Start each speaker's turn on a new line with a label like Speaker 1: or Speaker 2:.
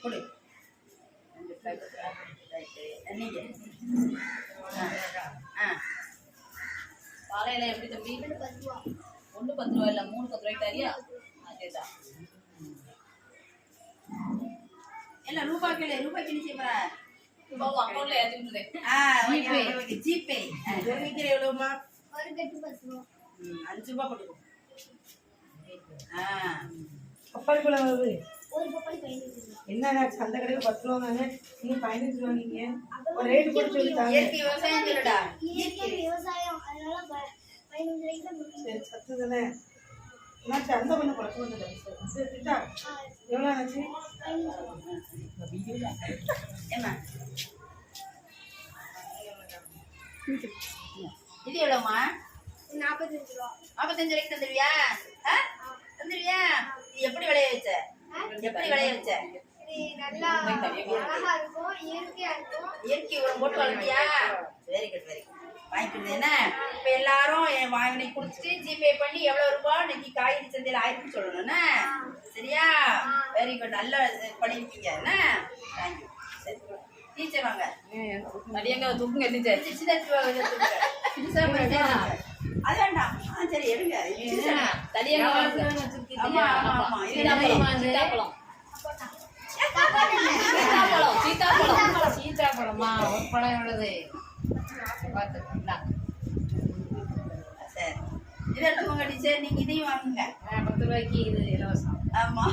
Speaker 1: கொடு. நீங்க
Speaker 2: பாலையில எப்படி தம்பி? 1 10 ரூபா இல்ல 3 10 ரூபாய்க்கு தரியா? அதேதான்.
Speaker 1: எல்லாம் ரூபாய்க்கு செய்யற
Speaker 2: பாவம் அக்கௌண்ட்ல ஏத்தி விட்டுதே.
Speaker 1: GPay GPay எவ்வளவுமா?
Speaker 3: ஒரு கட்டு 10 ரூபா.
Speaker 1: 5 ரூபாய் போட்டுக்கோ.
Speaker 4: பப்பாளி பழம் வருது.
Speaker 3: ஒரு பப்பாளி 15 ரூபா.
Speaker 4: என்னடா அந்த கடையில் 10 ரூபா வாங்க, நீங்க 15 ரூபா நீங்க ஒரு ரேட் போட்டு சொல்லிட்டாங்க.
Speaker 1: இயற்கை விவசாயம் சொல்லுடா.
Speaker 3: இயற்கை விவசாயம் அதனால 15 ரூபாய்க்கு தான் கொடுக்குறேன்.
Speaker 4: சரி சத்து தானே. நான் சந்த பண்ண குழப்பம் வந்துட்டேன். சரி திட்டா எவ்வளோ ஆச்சு?
Speaker 3: 15 ரூபா.
Speaker 1: என்ன இது எவ்வளோமா?
Speaker 3: 45 ரூபா.
Speaker 1: 45 ரூபாய்க்கு தந்துருவியா? தந்துருவியா? எப்படி விளைய வச்ச? எப்படி விளைய வச்ச?
Speaker 3: இது நல்லா அழகா இருக்கும், இயற்கையா இருக்கும்.
Speaker 1: இயற்கை உரம் போட்டு வளர்த்தியா? Very good very good. வாங்கிக்கிறது என்ன? இப்போ எல்லாரும் வாங்கி குடிச்சிட்டு ஜிபே பண்ணி எவ்வளோ ரூபாய் இன்னைக்கு காய்கறி சந்தையில் ஆயிருக்குன்னு சொல்லணும்னா சரியா? Very good. நல்லா பண்ணியிருக்கீங்க என்ன? தேங்க்யூ. சரி டீச்சர் வாங்க.
Speaker 2: அடியங்க தூக்குங்க டீச்சர்.
Speaker 1: அது வேண்டாம். சரி எடுங்க.
Speaker 2: தடியங்க
Speaker 1: ஆமா ஆமா ஆமா.
Speaker 2: சீதாப்பழம். சீதாப்பழம். சீதாப்பழமா? ஒரு பழம் எவ்வளவு? பார்த்துக்கலாம்.
Speaker 1: சரி இதை எடுத்துக்கோங்க டீச்சர். நீங்க இதையும் வாங்குங்க.
Speaker 2: 10 ரூபாய்க்கு இது இலவசம்.
Speaker 1: ஆமா